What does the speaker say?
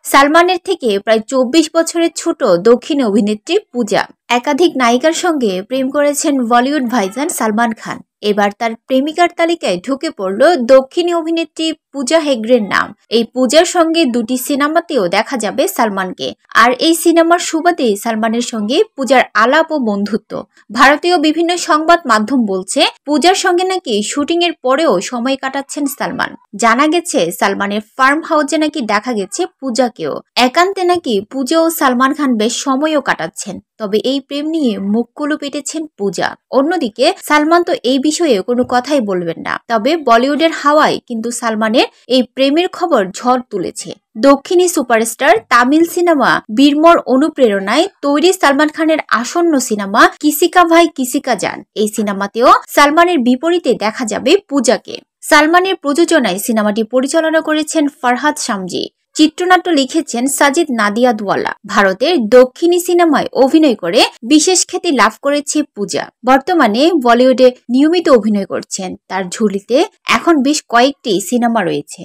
সালমানের থেকে প্রায় 24 বছরের ছোট দক্ষিণী অভিনেত্রী পূজা একাধিক নায়িকার সঙ্গে প্রেম করেছেন বলিউড ভাইজান সালমান খান। এবার তার প্রেমিকার তালিকায় ঢুকে পড়ল দক্ষিণী অভিনেত্রী পূজা হেগড়ের নাম। এই পূজার সঙ্গে দুটি সিনেমাতেও দেখা যাবে সালমানকে। আর এই সিনেমার সুবাদে সালমানের সঙ্গে পূজার আলাপ ও বন্ধুত্ব। ভারতীয় বিভিন্ন সংবাদ মাধ্যম বলছে পূজার সঙ্গে নাকি শুটিং এর পরেও সময় কাটাচ্ছেন সালমান। জানা গেছে সালমানের ফার্ম হাউসে নাকি দেখা গেছে পূজাকেও। একান্তে নাকি পূজা ও সালমান খান বেশ সময়ও কাটাচ্ছেন। তবে এই প্রেম নিয়ে মুখ কুলু পেটেছেন পূজা। অন্যদিকে সালমান তো এই বিষয়ে কোনো কথাই বলবেন না। তবে বলিউডের হাওয়ায় কিন্তু সালমানের এই প্রেমের খবর ঝড় তুলেছে। দক্ষিণী সুপারস্টার তামিল সিনেমা বীরমর অনুপ্রেরণায় তৈরি সালমান খানের আসন্ন সিনেমা কিসিকা ভাই কিসিকা জান, এই সিনেমাতেও সালমানের বিপরীতে দেখা যাবে পূজাকে। সালমানের প্রযোজনায় সিনেমাটি পরিচালনা করেছেন ফারহাদ শামজি। চিত্রনাট্য লিখেছেন সাজিদ নাদিয়াদওয়ালা। ভারতের দক্ষিণী সিনেমায় অভিনয় করে বিশেষ খ্যাতি লাভ করেছে পূজা। বর্তমানে বলিউডে নিয়মিত অভিনয় করছেন। তার ঝুলিতে এখন বেশ কয়েকটি সিনেমা রয়েছে।